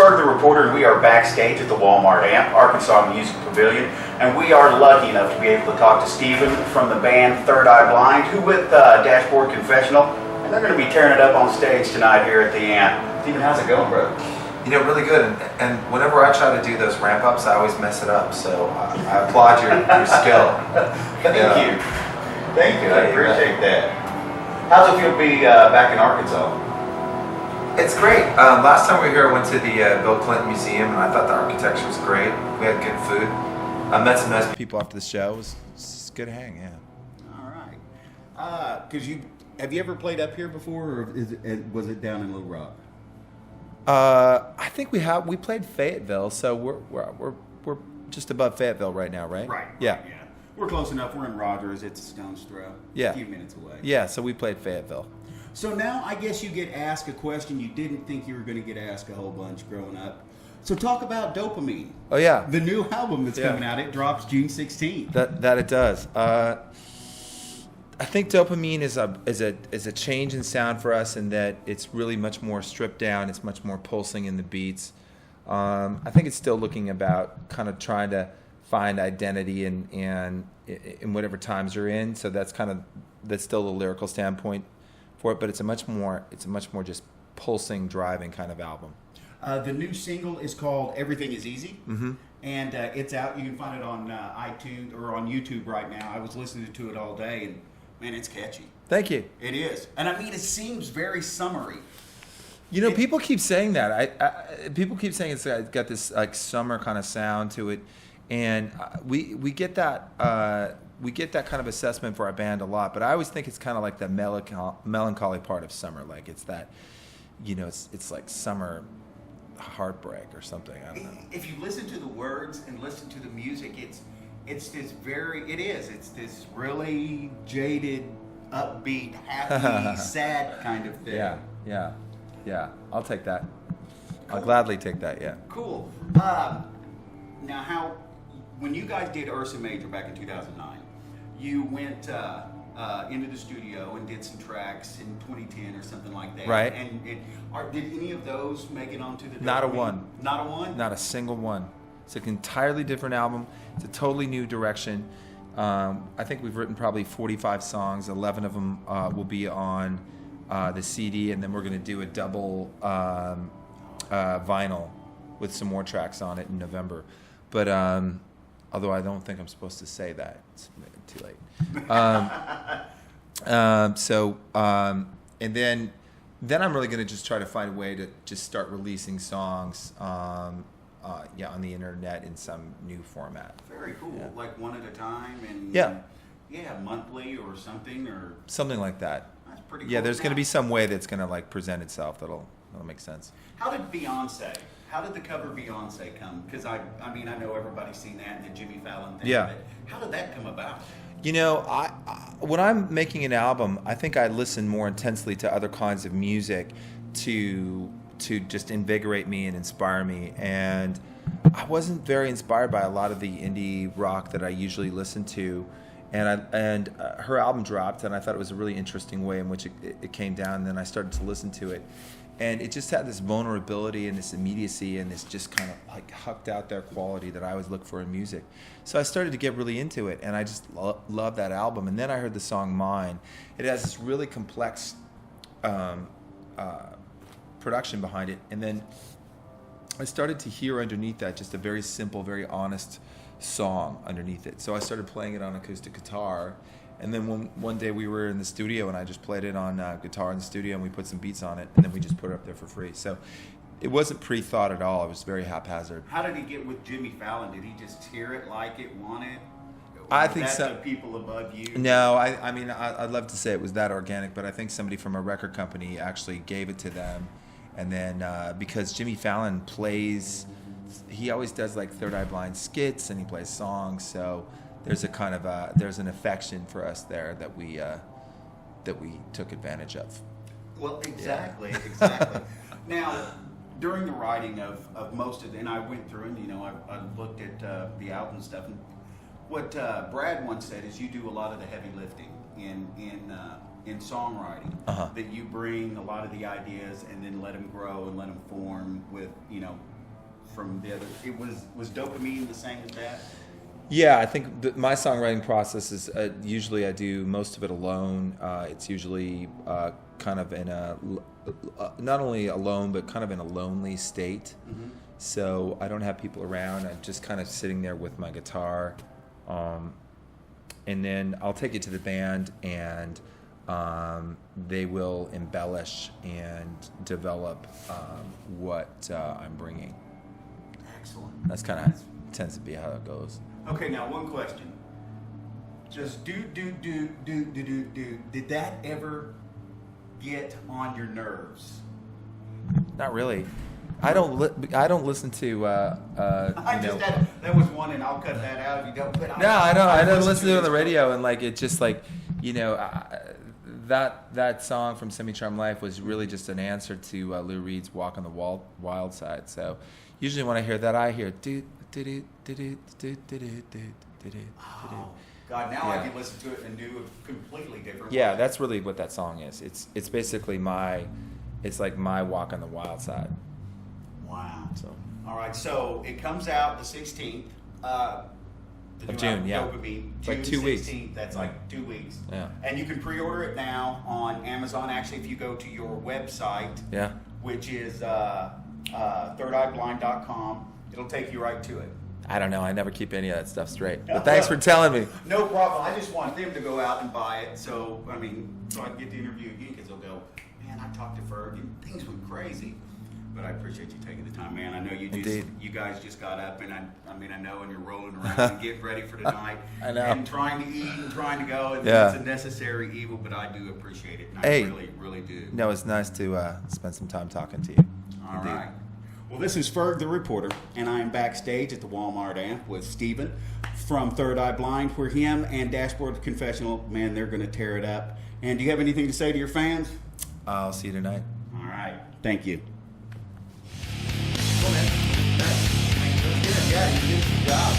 Ferg the Reporter, and we are backstage at the Wal-Mart AMP, Arkansas Music Pavilion, and we are lucky enough to be able to talk to Stephan from the band Third Eye Blind, who with Dashboard Confessional, and they're going to be tearing it up on stage tonight here at the AMP. Stephan, how's it going, brother? You know, really good, and whenever I try to do those ramp-ups, I always mess it up, so I applaud your skill. Thank you, I appreciate that. How's it feel to be back in Arkansas? It's great. Last time we were here, I went to the Bill Clinton Museum, and I thought the architecture was great. We had good food. I met some nice people after the show. It was a good hang, yeah. All right. Have you ever played up here before, or was it down in Little Rock? I think we have. We played Fayetteville, so we're just above Fayetteville right now, right? Right. Yeah. Yeah. We're close enough. We're in Rogers. It's a stone's throw. Yeah. A few minutes away. Yeah. So we played Fayetteville. So now I guess you get asked a question you didn't think you were going to get asked a whole bunch growing up. So talk about Dopamine. Oh yeah. The new album that's coming out. It drops June 16th. That it does. I think Dopamine is a change in sound for us in that it's really much more stripped down. It's much more pulsing in the beats. I think it's still looking about kind of trying to find identity in whatever times you're in. So that's still the lyrical standpoint for it, but it's a much more just pulsing, driving kind of album. The new single is called "Everything Is Easy," and it's out. You can find it on iTunes or on YouTube right now. I was listening to it all day, and man, it's catchy. Thank you. It is, and I mean, it seems very summery. You know, people keep saying that. People keep saying it's got this like summer kind of sound to it, and we get that. We get that kind of assessment for our band a lot, but I always think it's kind of like the melancholy part of summer. Like it's that, you know, it's like summer heartbreak or something. I don't know. If you listen to the words and listen to the music, it's this really jaded, upbeat, happy, sad kind of thing. Yeah. I'll take that. Cool. I'll gladly take that. Yeah. Cool. Now, when you guys did Ursa Major back in 2009, you went into the studio and did some tracks in 2010 or something like that. Right. And did any of those make it onto the? Not a one. Not a one. Not a single one. It's an entirely different album. It's a totally new direction. I think we've written probably 45 songs. 11 of them will be on the CD, and then we're going to do a double vinyl with some more tracks on it in November. But although I don't think I'm supposed to say that. It's too late. And then I'm really going to just try to find a way to just start releasing songs on the internet in some new format. Very cool. Yeah. Like one at a time and monthly or something like that. That's pretty cool. Yeah, there's going to be some way that's going to like present itself that'll make sense. How did the cover Beyonce come? Because I mean, I know everybody's seen that and the Jimmy Fallon thing. Yeah. But how did that come about? You know, I when I'm making an album, I think I listen more intensely to other kinds of music to just invigorate me and inspire me. And I wasn't very inspired by a lot of the indie rock that I usually listen to. And her album dropped, and I thought it was a really interesting way in which it came down. And then I started to listen to it. And it just had this vulnerability and this immediacy and this just kind of like hucked out there quality that I always look for in music. So I started to get really into it, and I just love that album. And then I heard the song Mine. It has this really complex production behind it. And then I started to hear underneath that just a very simple, very honest song underneath it. So I started playing it on acoustic guitar. And then one day we were in the studio, and I just played it on guitar in the studio, and we put some beats on it, and then we just put it up there for free. So it wasn't pre-thought at all. It was very haphazard. How did he get with Jimmy Fallon? Did he just hear it, like it, want it? I think so. The people above you? No, I mean, I'd love to say it was that organic, but I think somebody from a record company actually gave it to them. And then because Jimmy Fallon plays, he always does like Third Eye Blind skits, and he plays songs, so there's a kind of there's an affection for us there that we took advantage of. Well, exactly. Now, during the writing of most of it, and I went through and I looked at the album stuff, and what Brad once said is you do a lot of the heavy lifting in songwriting. That you bring a lot of the ideas and then let them grow and let them form with from the other. It was Dopamine the same as that? Yeah, I think my songwriting process is usually I do most of it alone. It's usually kind of in a not only alone but kind of in a lonely state. Mm-hmm. So I don't have people around. I'm just kind of sitting there with my guitar, and then I'll take it to the band, and they will embellish and develop what I'm bringing. Excellent. That's kind of tends to be how it goes. Okay, now one question. Just do. Did that ever get on your nerves? Not really. I don't listen to. That was one, and I'll cut that out if you don't. But No, I don't. I don't listen to it on the this. radio, and like it's just like, that song from Semi-Charmed Life was really just an answer to Lou Reed's Walk on the Wild Side. So usually when I hear that, I hear do do do do do do do do do do. Oh, God, now I can listen to it and do a completely different Yeah, way. that's really what that song is. It's basically it's like my Walk on the Wild Side. Wow. So All right, so it comes out the 16th of June. Yeah, Dopamine. it's like June 2 weeks. 16th, that's like 2 weeks. Yeah. And you can pre-order it now on Amazon. Actually, if you go to your website, Yeah. which is thirdeyeblind.com, it'll take you right to it. I don't know. I never keep any of that stuff straight. But thanks for telling me. No problem. I just want them to go out and buy it. So I can get the interview again, because they'll go, man, I talked to Ferg and things went crazy. But I appreciate you taking the time, man. I know you guys just got up, and I know, and you're rolling around and getting ready for tonight. I know. And trying to eat and trying to go. And Yeah. It's a necessary evil, but I do appreciate it. And Hey. I really, really do. No, it's nice to spend some time talking to you. All Indeed. right. Well, this is Ferg the Reporter, and I am backstage at the Wal-Mart AMP with Stephan from Third Eye Blind, where him and Dashboard Confessional, man, they're going to tear it up. And do you have anything to say to your fans? I'll see you tonight. All right. Thank you. Yeah, you did a good job.